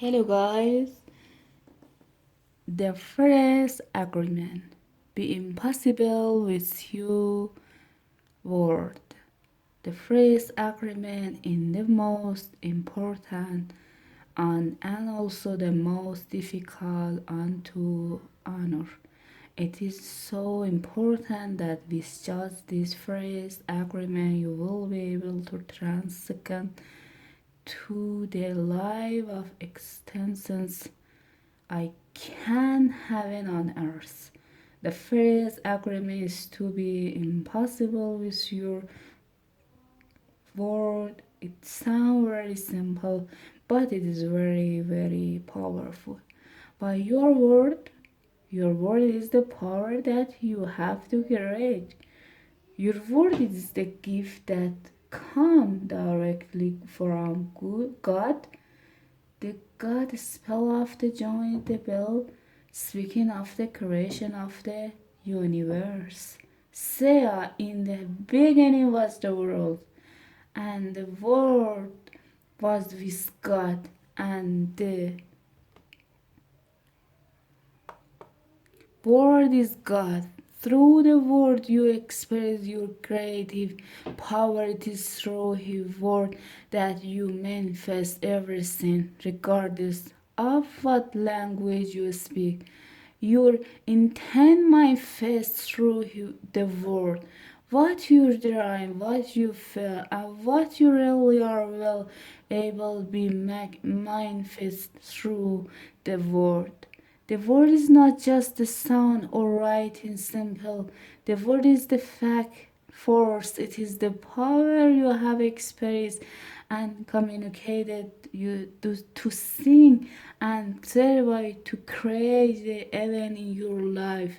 Hello guys. The first agreement be impossible with you word. The first agreement in the most important and also the most difficult and to honor. It is so important that with just this first agreement you will be able to transition to the life of extensions I can heaven on earth. The first agreement is to be impossible with your word. It sounds very simple, but it is very, very powerful. By your word is the power that you have to create. Your word is the gift that comes directly from God. The God spell of the joint the bell, speaking of the creation of the universe. Say in the beginning was the world, and the word was with God, and the word is God. Through the word you express your creative power. It is through his word that you manifest everything, regardless of what language you speak. Your intent manifests through the word. What you dream, what you feel, and what you really are will able be manifest through the word. The word is not just the sound or writing simple. The word is the fact force. It is the power you have experienced and communicated you to sing and thereby to create the event in your life.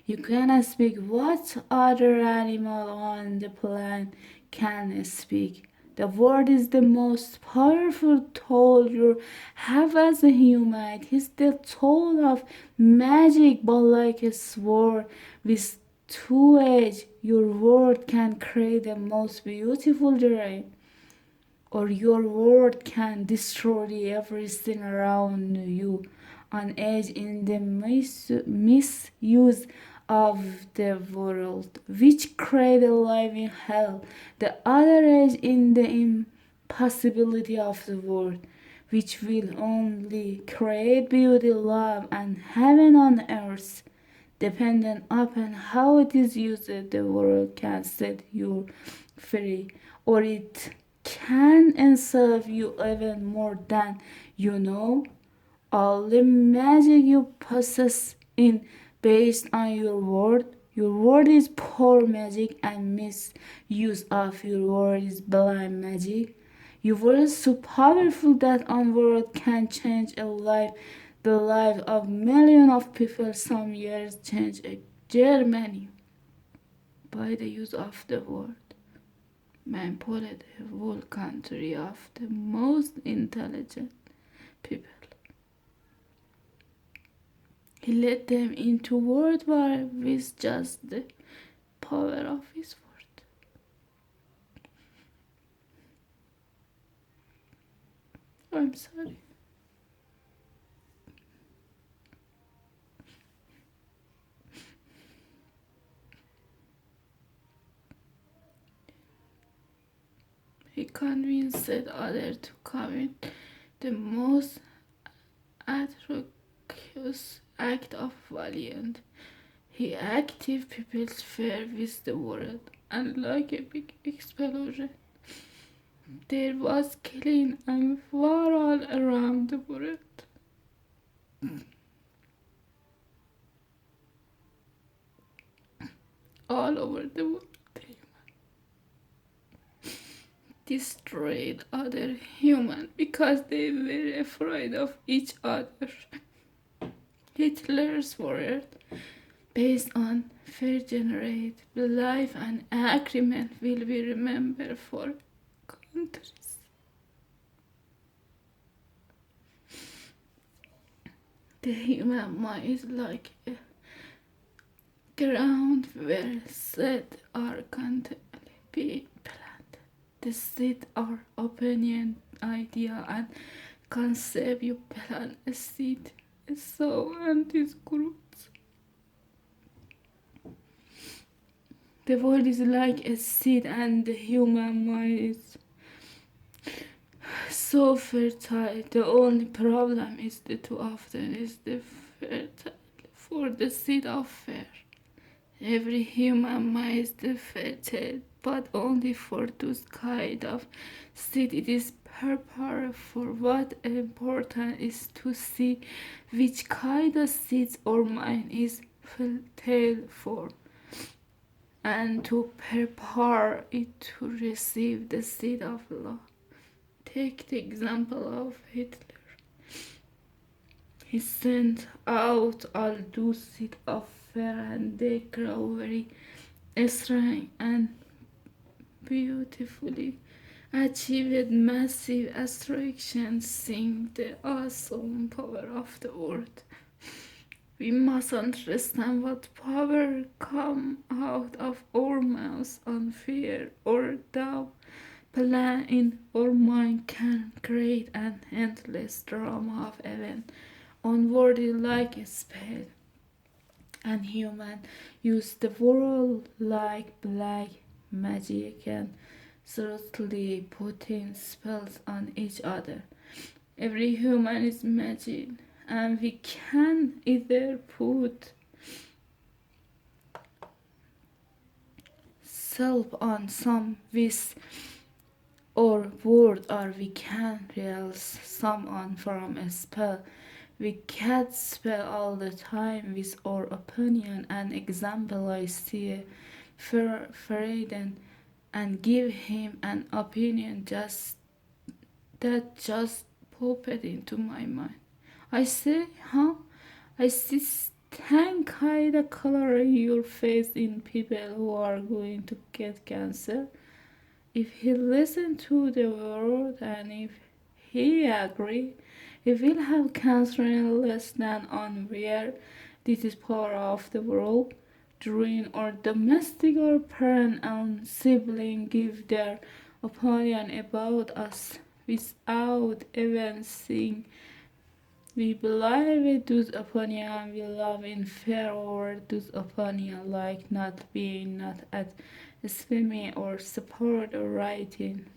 You cannot speak what other animal on the planet can speak. The word is the most powerful tool you have as a human. It is the tool of magic, but like a sword with two edges, your word can create the most beautiful dream, or your word can destroy everything around you. An edge in the misuse of the world, which create a life in hell. The other edge in the impossibility of the world, which will only create beauty, love, and heaven on earth. Depending upon how it is used, the world can set you free, or it can enslave you even more than you know. All the magic you possess in based on your word. Your word is poor magic, and misuse of your word is blind magic. Your word is so powerful that one word can change a life, the life of millions of people. Some years change a Germany by the use of the word. Man polluted the whole country of the most intelligent people. He led them into world war with just the power of his word. I'm sorry. He convinced others to commit the most atrocious act of valiant. He active people's fear with the word, and like a big explosion, there was killing and war all around the world. All over the world. They destroyed other humans because they were afraid of each other. Hitler's word, based on fair generate life and agreement, will be remembered for countries. The human mind is like a ground where seeds are constantly being planted. The seed are opinion, idea, and can save you plant a seed, a sow, and its roots. The world is like a seed, and the human mind is so fertile. The only problem is that too often is the fertile for the seed of fear. Every human mind is the fertile, but only for those kind of seed it is prepared for. What important is to see which kind of seeds our mind is fertile for, and to prepare it to receive the seed of love. Take the example of Hitler. He sent out all those seeds of fear, and they grow very strong and beautifully achieved massive destruction, seeing the awesome power of the word. We must understand what power come out of our mouths on fear or doubt. Plan in our mind can create an endless drama of events, unworthy like a spell. And human use the world like black magic and subtly putting spells on each other. Every human is magic, and we can either put self on some wish or word, or we can realize someone from a spell. We can't spell all the time with our opinion. An example, I see a Ferdinand and give him an opinion just popped into my mind. I say, huh? I see tan kind of color in your face in people who are going to get cancer. If he listen to the word and if he agree, he will have cancer in less than on where this is part of the world. During or domestic or parent and sibling give their opinion about us without even seeing. We believe those opinion, we love in fear over those opinion, like not being not at swimming or sport or writing.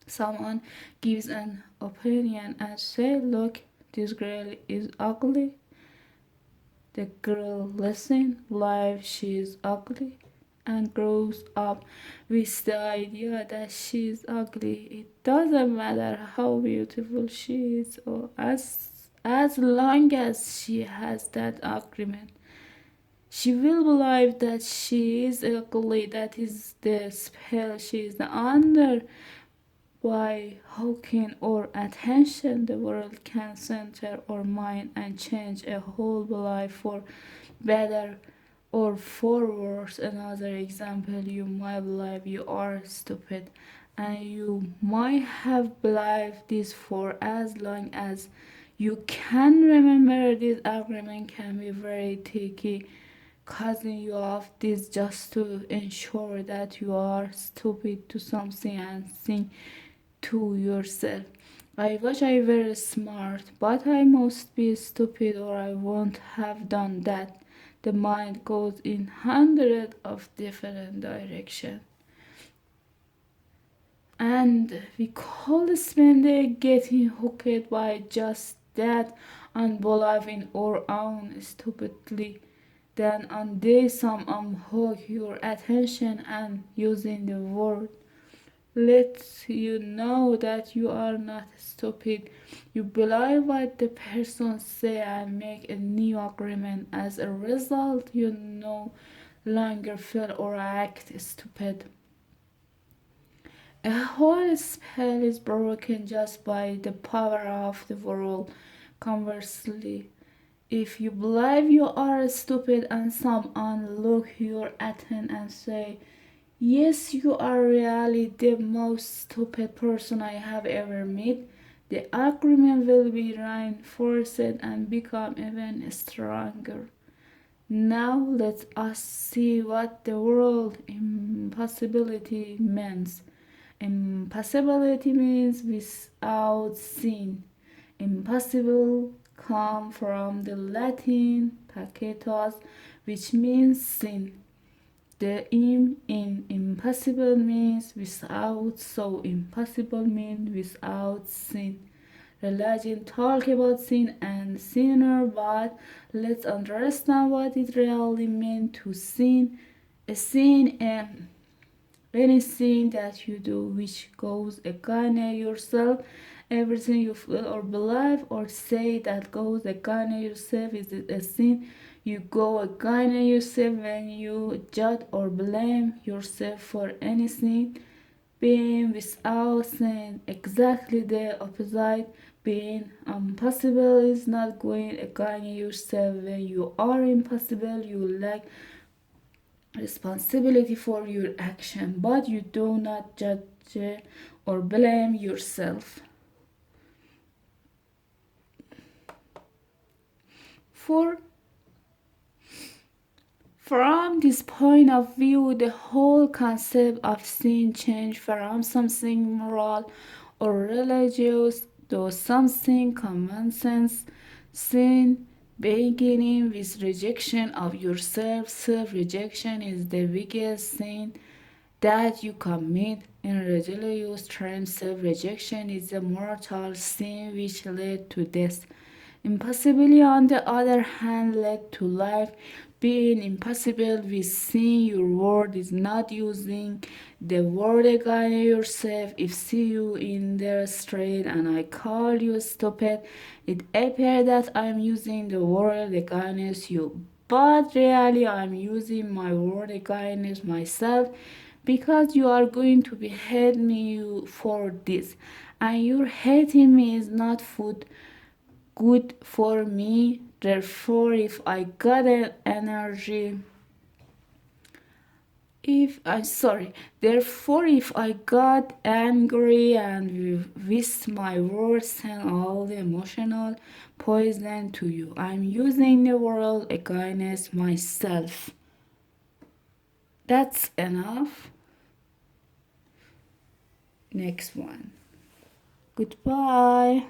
Someone gives an opinion and say, look, this girl is ugly. The girl listens, live she is ugly, and grows up with the idea that she is ugly. It doesn't matter how beautiful she is, or as long as she has that agreement. She will believe that she is ugly, that is the spell she is under. By hooking our attention, the world can center our mind and change a whole life for better or for worse. Another example, you might believe you are stupid, and you might have believed this for as long as you can remember. This agreement can be very tricky, causing you off this just to ensure that you are stupid to something and think to yourself, I wish I were smart, but I must be stupid or I won't have done that. The mind goes in hundreds of different directions. And we call spend getting hooked by just that and believing our own stupidly. Then on day some unhook your attention and using the word lets you know that you are not stupid. You believe what the person say and make a new agreement. As a result, you no longer feel or act stupid. A whole spell is broken just by the power of the world. Conversely, if you believe you are stupid and someone look you attention and say, yes, you are really the most stupid person I have ever met, the agreement will be reinforced and become even stronger. Now let us see what the word impossibility means. Impossibility means without sin. Impossible come from the Latin pacetos, which means sin. The im in impossible means without, so impossible means without sin. Religion talk about sin and sinner, but let's understand what it really means to sin. A sin anything that you do which goes against yourself, everything you feel or believe or say that goes against yourself is a sin. You go against yourself when you judge or blame yourself for anything. Being without sin, exactly the opposite. Being impossible is not going against yourself. When you are impossible, you lack responsibility for your action, but you do not judge or blame yourself. For From this point of view, the whole concept of sin changed from something moral or religious to something common sense. Sin, beginning with rejection of yourself, self-rejection is the biggest sin that you commit. In religious terms, self-rejection is a mortal sin which led to death. Impossibility, on the other hand, led to life. Being impossible with seeing your word is not using the word against yourself. If see you in the street and I call you stupid, it appears that I'm using the word against you. But really, I'm using my word against myself because you are going to be hate me for this. And your hating me is not food good for me. Therefore, if I got an energy, if I sorry, therefore, if I got angry and with my words and all the emotional poison to you, I'm using the world against myself. That's enough. Next one. Goodbye.